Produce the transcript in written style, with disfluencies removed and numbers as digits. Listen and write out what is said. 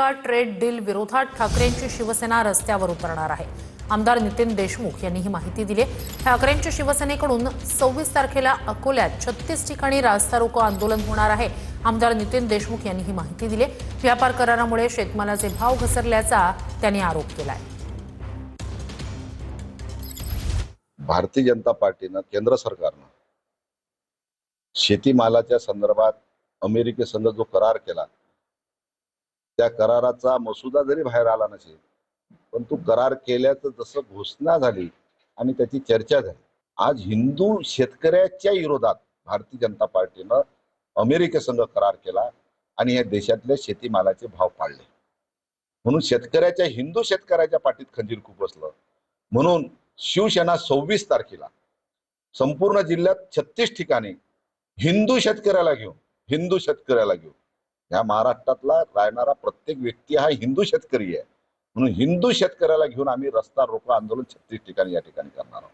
Trade deal विरोधात ठाकरेंची शिवसेना रस्त्यावर उतरणार आहे। आमदार नितीन देशमुख यांनी ही माहिती दिली। ठाकरेंच्या शिवसेनेकडून 26 तारखेला अकोल्यात 36 ठिकाणी रास्ता रोको आंदोलन होणार आहे। आमदार नितीन देशमुख यांनी ही माहिती दिली। व्यापार करारामुळे शेतमालाचे भाव घसरल्याचा त्यांनी आरोप केलाय। भारतीय जनता पार्टीनं केंद्र सरकारनं शेतीमालाच्या संदर्भात अमेरिकेसंग जो करार केला, त्या कराराचा मसुदा जरी बाहेर आला नसेल, पण तो करार केल्याचं जसं घोषणा झाली आणि त्याची चर्चा झाली, आज हिंदू शेतकऱ्याच्या विरोधात भारतीय जनता पार्टीनं अमेरिकेसंग करार केला आणि या देशातले शेतीमालाचे भाव पाडले। म्हणून हिंदू शेतकऱ्याच्या पाठीत खंजीर खुपसलं। म्हणून शिवसेना 26 तारखेला संपूर्ण जिल्ह्यात 36 ठिकाणी हिंदू शेतकऱ्याला घेऊन या महाराष्ट्रातला राहणारा प्रत्येक व्यक्ती हा हिंदू शेतकरी आहे। म्हणून हिंदू शेतकऱ्याला घेऊन आम्ही रस्ता रोको आंदोलन 36 ठिकाणी या ठिकाणी करणार आहोत।